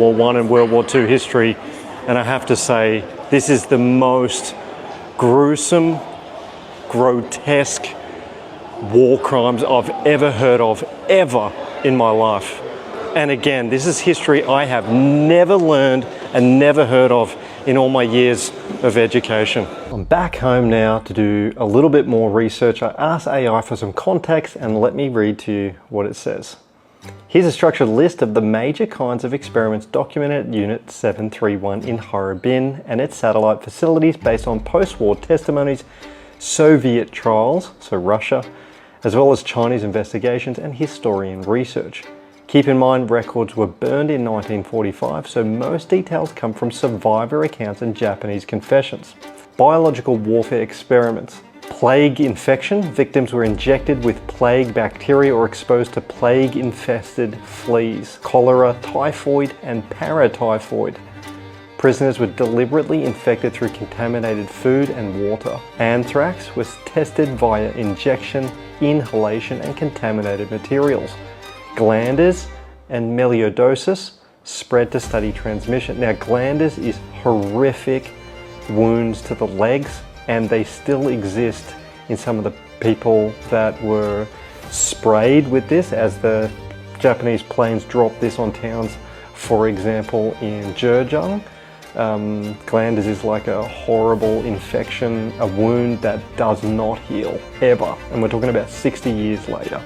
World War I and World War II history, and I have to say, this is the most gruesome, grotesque war crimes I've ever heard of, ever in my life. And again, this is history I have never learned and never heard of in all my years of education. I'm back home now to do a little bit more research. I asked AI for some context, and let me read to you what it says. Here's a structured list of the major kinds of experiments documented at Unit 731 in Harbin and its satellite facilities based on post-war testimonies, Soviet trials, so Russia, as well as Chinese investigations and historian research. Keep in mind, records were burned in 1945, so most details come from survivor accounts and Japanese confessions. Biological warfare experiments. Plague infection. Victims were injected with plague bacteria or exposed to plague-infested fleas. Cholera, typhoid, and paratyphoid. Prisoners were deliberately infected through contaminated food and water. Anthrax was tested via injection, inhalation, and contaminated materials. Glanders and melioidosis spread to study transmission. Now, glanders is horrific wounds to the legs, and they still exist in some of the people that were sprayed with this as the Japanese planes dropped this on towns. For example, in Zhejiang, glanders is like a horrible infection, a wound that does not heal, ever. And we're talking about 60 years later.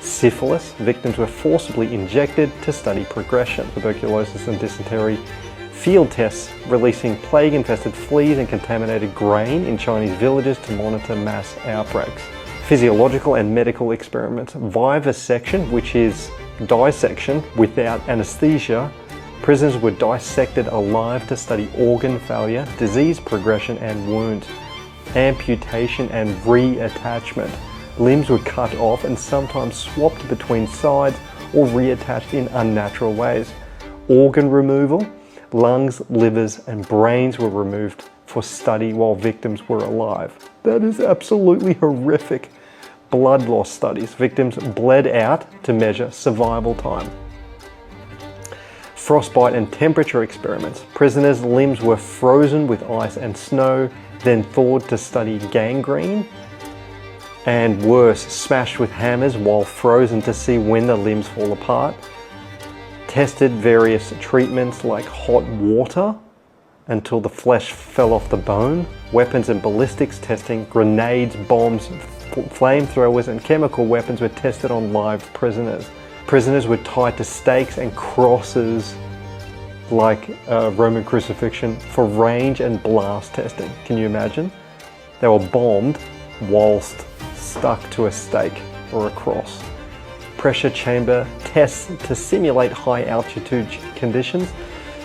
Syphilis, victims were forcibly injected to study progression. Tuberculosis and dysentery. Field tests releasing plague-infested fleas and contaminated grain in Chinese villages to monitor mass outbreaks. Physiological and medical experiments. Vivisection, which is dissection without anesthesia. Prisoners were dissected alive to study organ failure, disease progression and wounds. Amputation and reattachment. Limbs were cut off and sometimes swapped between sides or reattached in unnatural ways. Organ removal. Lungs, livers, and brains were removed for study while victims were alive. That is absolutely horrific. Blood loss studies. Victims bled out to measure survival time. Frostbite and temperature experiments. Prisoners' limbs were frozen with ice and snow, then thawed to study gangrene, and worse, smashed with hammers while frozen to see when the limbs fall apart. Tested various treatments like hot water until the flesh fell off the bone, weapons and ballistics testing, grenades, bombs, flamethrowers and chemical weapons were tested on live prisoners. Prisoners were tied to stakes and crosses like Roman crucifixion for range and blast testing. Can you imagine? They were bombed whilst stuck to a stake or a cross. Pressure chamber tests to simulate high altitude conditions.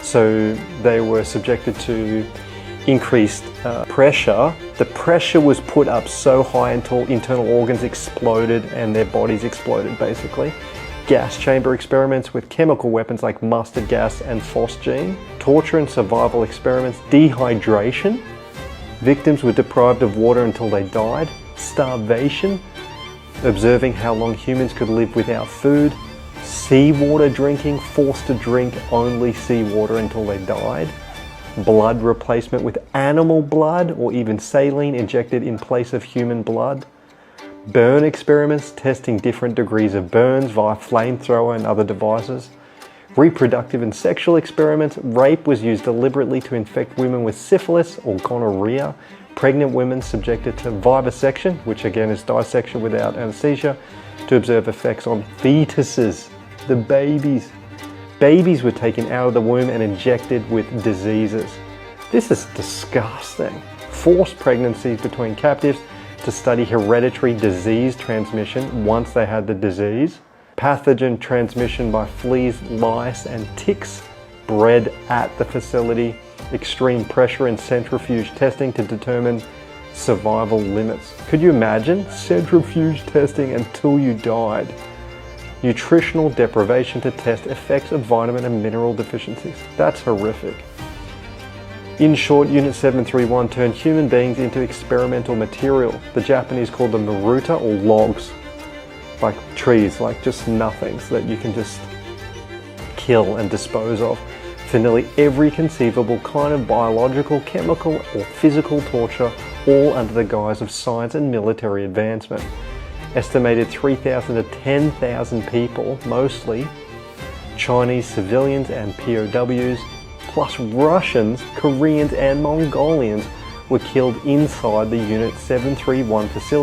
So they were subjected to increased pressure. The pressure was put up so high until internal organs exploded and their bodies exploded, basically. Gas chamber experiments with chemical weapons like mustard gas and phosgene. Torture and survival experiments. Dehydration. Victims were deprived of water until they died. Starvation. Observing how long humans could live without food. Seawater drinking, forced to drink only seawater until they died. Blood replacement with animal blood or even saline injected in place of human blood. Burn experiments, testing different degrees of burns via flamethrower and other devices. Reproductive and sexual experiments. Rape was used deliberately to infect women with syphilis or gonorrhea. Pregnant women subjected to vivisection, which again is dissection without anesthesia, to observe effects on fetuses, the babies. Babies were taken out of the womb and injected with diseases. This is disgusting. Forced pregnancies between captives to study hereditary disease transmission once they had the disease. Pathogen transmission by fleas, lice, and ticks bred at the facility. Extreme pressure and centrifuge testing to determine survival limits. Could you imagine centrifuge testing until you died? Nutritional deprivation to test effects of vitamin and mineral deficiencies. That's horrific. In short, Unit 731 turned human beings into experimental material. The Japanese called them maruta, or logs, like trees, like just nothings that you can just kill and dispose of. for nearly every conceivable kind of biological, chemical or physical torture, all under the guise of science and military advancement. Estimated 3,000 to 10,000 people, mostly Chinese civilians and POWs, plus Russians, Koreans and Mongolians, were killed inside the Unit 731 facility.